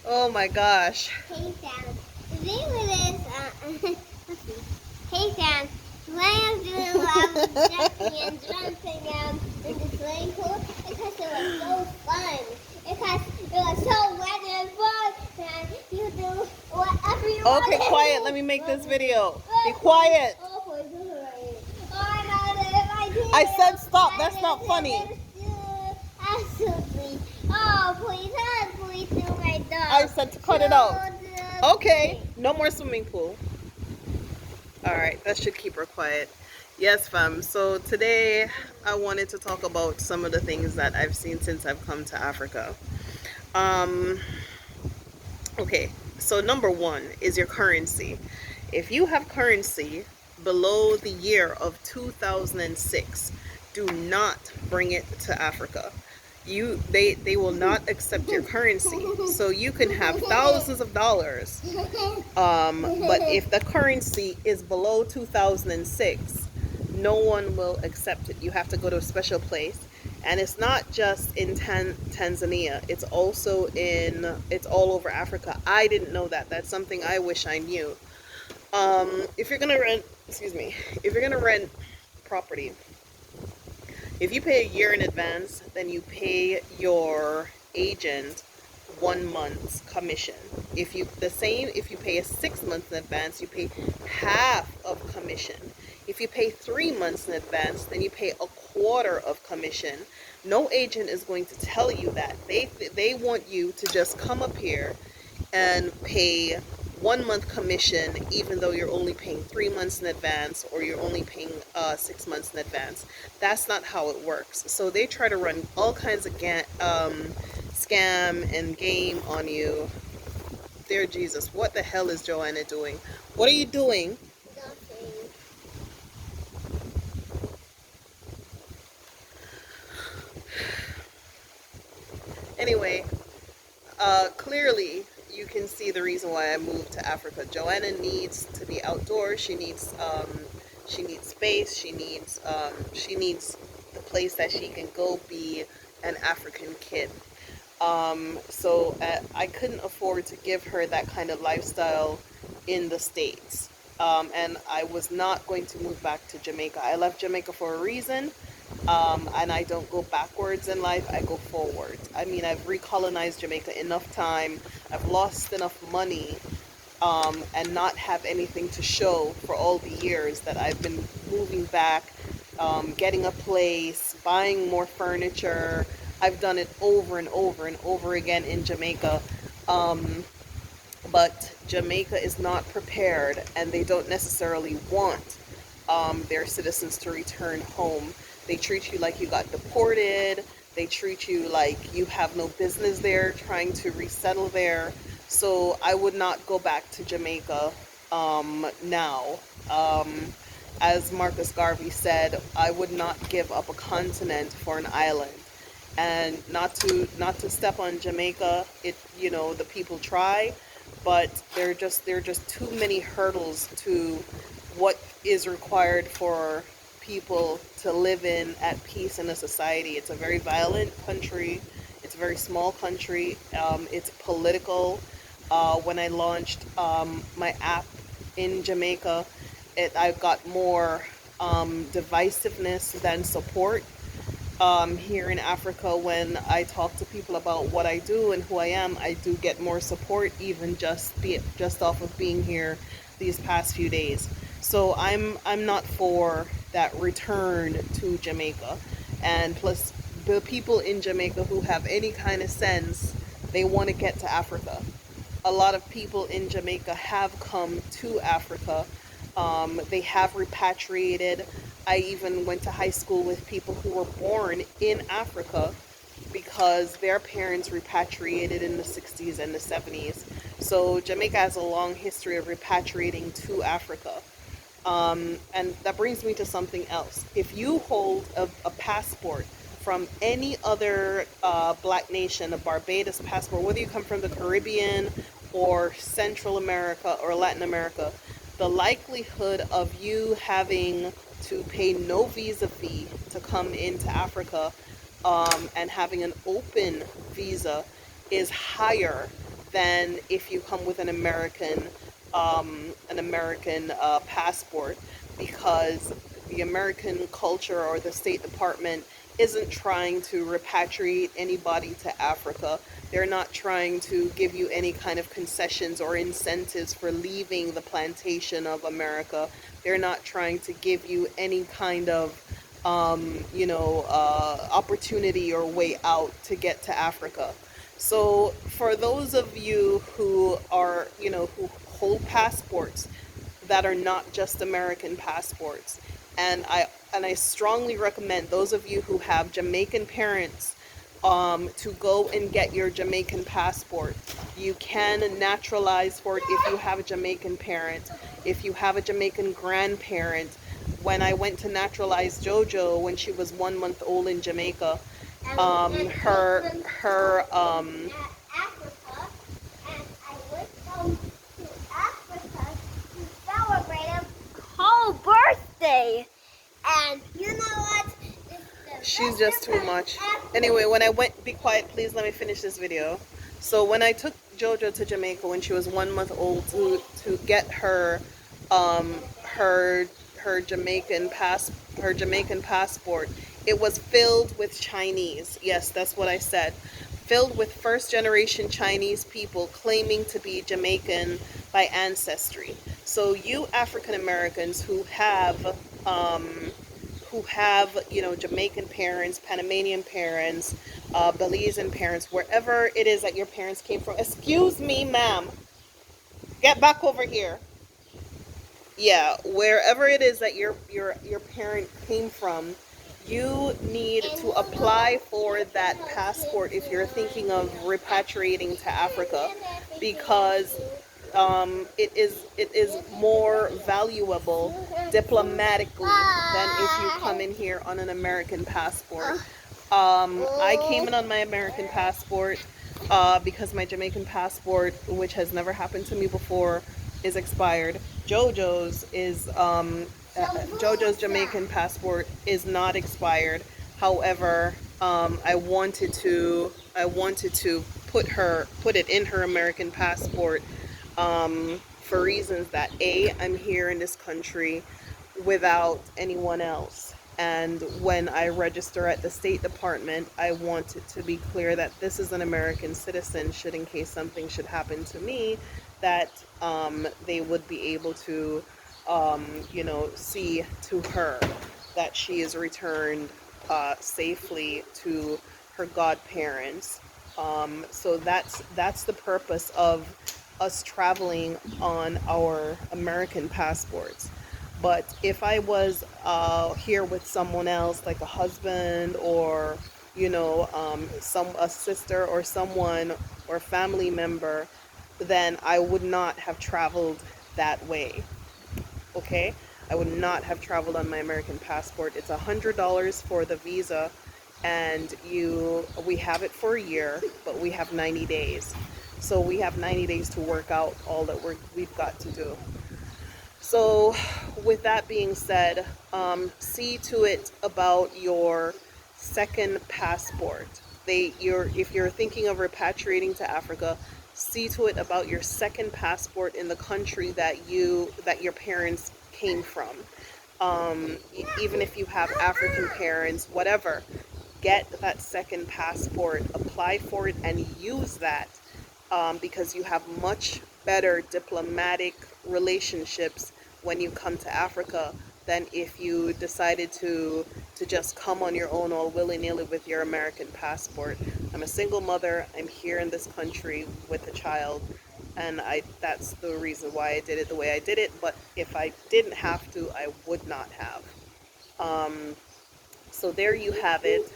Oh my gosh. Hey Sam, the thing with this, let's see. Hey Sam, when I'm doing lava jumping and jumping in the swimming pool, because it was so fun. Because it was so wet and fun, and you do whatever you want. Okay, quiet. Let me make this video. Be quiet. Oh, please do it. Oh my God, if I did I said stop. I That's not did funny. absolutely. Oh, please do my dog. I said to cut it out. Okay, no more swimming pool. All right, that should keep her quiet. Yes, fam. So today I wanted to talk about some of the things that I've seen since I've come to Africa. Um, okay, so number one is your currency. If you have currency below the year of 2006, do not bring it to Africa. They will not accept your currency. So you can have thousands of dollars, but if the currency is below 2006, no one will accept it. You have to go to a special place, and it's not just in Tanzania. It's all over Africa. I didn't know that. That's something I wish I knew. If you're gonna rent, excuse me, if you're gonna rent property, if you pay a year in advance, then you pay your agent 1 month's commission. If you pay a 6 months in advance, you pay half of commission. If you pay 3 months in advance, then you pay a quarter of commission. No agent is going to tell you that. They want you to just come up here and pay 1 month commission, even though you're only paying 3 months in advance, or you're only paying 6 months in advance. That's not how it works. So they try to run all kinds of scam and game on you. Dear Jesus, what the hell is Joanna doing? What are you doing? Nothing. Anyway, clearly you can see the reason why I moved to Africa. Joanna needs to be outdoors. She needs space. She needs the place that she can go be an African kid. So I couldn't afford to give her that kind of lifestyle in the States. And I was not going to move back to Jamaica. I left Jamaica for a reason. And I don't go backwards in life, I go forwards. I mean, I've recolonized Jamaica enough time, I've lost enough money, and not have anything to show for all the years that I've been moving back, getting a place, buying more furniture. I've done it over and over and over again in Jamaica. But Jamaica is not prepared, and they don't necessarily want their citizens to return home. They treat you like you got deported. They treat you like you have no business there, trying to resettle there. So I would not go back to Jamaica now. As Marcus Garvey said, I would not give up a continent for an island. And not to step on Jamaica, the people try, but there are just too many hurdles to what is required for people to live in at peace in a society. It's a very violent country. It's a very small country. It's political. When I launched my app in Jamaica, I got more divisiveness than support. Here in Africa, when I talk to people about what I do and who I am, I do get more support, even just off of being here these past few days. So I'm not for that return to Jamaica. And plus, the people in Jamaica who have any kind of sense, they want to get to Africa. A lot of people in Jamaica have come to Africa. They have repatriated. I even went to high school with people who were born in Africa because their parents repatriated in the 60s and the 70s. So Jamaica has a long history of repatriating to Africa. And that brings me to something else. If you hold a passport from any other black nation, a Barbados passport, whether you come from the Caribbean or Central America or Latin America, the likelihood of you having to pay no visa fee to come into Africa, and having an open visa is higher than if you come with an American passport, because the American culture or the State Department isn't trying to repatriate anybody to Africa. They're not trying to give you any kind of concessions or incentives for leaving the plantation of America. They're not trying to give you any kind of opportunity or way out to get to Africa. So for those of you who are, who hold passports that are not just American passports, and I strongly recommend those of you who have Jamaican parents to go and get your Jamaican passport. You can naturalize for it if you have a Jamaican parent, if you have a Jamaican grandparent. When I went to naturalize JoJo when she was 1 month old in Jamaica, her Africa, and I went home to Africa to celebrate his whole birthday. And you know what? It's the she's best just too surprise much. ever. Anyway, when I went, be quiet, please let me finish this video. So when I took JoJo to Jamaica when she was 1 month old to get her um her her Jamaican passport, it was filled with Chinese. Yes, that's what I said. Filled with first generation Chinese people claiming to be Jamaican by ancestry. So you African Americans who have, Jamaican parents, Panamanian parents, Belizean parents, wherever it is that your parents came from. Excuse me, ma'am. Get back over here. Yeah, wherever it is that your parent came from, you need to apply for that passport if you're thinking of repatriating to Africa, because it is more valuable diplomatically than if you come in here on an American passport. I came in on my American passport because my Jamaican passport, which has never happened to me before, is expired. JoJo's Jamaican passport is not expired. However, I wanted to put it in her American passport for reasons that I'm here in this country without anyone else. And when I register at the State Department, I want it to be clear that this is an American citizen, should in case something should happen to me, that they would be able to, see to her that she is returned safely to her godparents. So that's the purpose of us traveling on our American passports. But if I was here with someone else, like a husband or a sister or someone or family member, then I would not have traveled that way. Okay, I would not have traveled on my American passport. It's $100 for the visa, and we have it for a year, but we have 90 days. So we have 90 days to work out all that we've got to do. So, with that being said, see to it about your second passport. If you're thinking of repatriating to Africa, see to it about your second passport in the country that your parents came from. Even if you have African parents, whatever, get that second passport, apply for it, and use that, because you have much better diplomatic relationships when you come to Africa than if you decided to just come on your own all willy-nilly with your American passport. I'm a single mother. I'm here in this country with a child, and that's the reason why I did it the way I did it. But if I didn't have to, I would not have. So there you have it.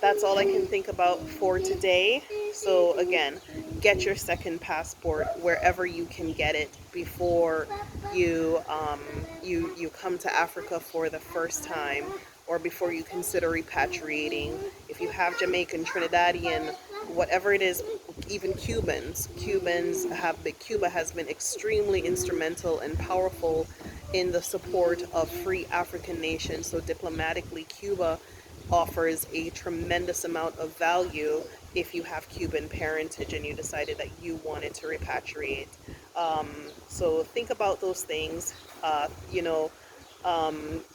That's all I can think about for today. So again, get your second passport wherever you can get it before you come to Africa for the first time, or before you consider repatriating. If you have Jamaican, Trinidadian, whatever it is, even Cuba has been extremely instrumental and powerful in the support of free African nations. So diplomatically, Cuba offers a tremendous amount of value if you have Cuban parentage and you decided that you wanted to repatriate. So think about those things. You know,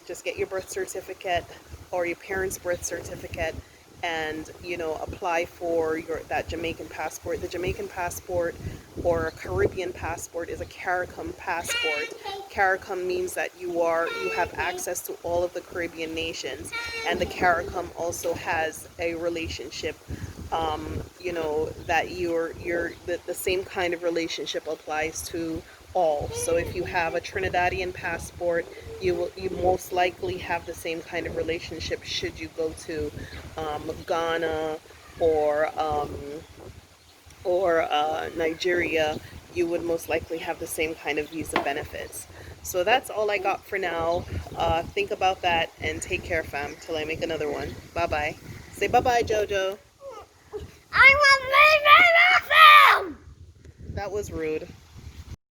just get your birth certificate or your parents' birth certificate, and you know, apply for that Jamaican passport. The Jamaican passport or a Caribbean passport is a CARICOM passport. CARICOM means that you have access to all of the Caribbean nations, and the CARICOM also has a relationship. You know that the same kind of relationship applies to all. So if you have a Trinidadian passport, you most likely have the same kind of relationship should you go to Ghana or Nigeria. You would most likely have the same kind of visa benefits. So that's all I got for now. Think about that and take care, fam, till I make another one. Bye bye. Say bye bye, Jojo. I want to make my film! That was rude.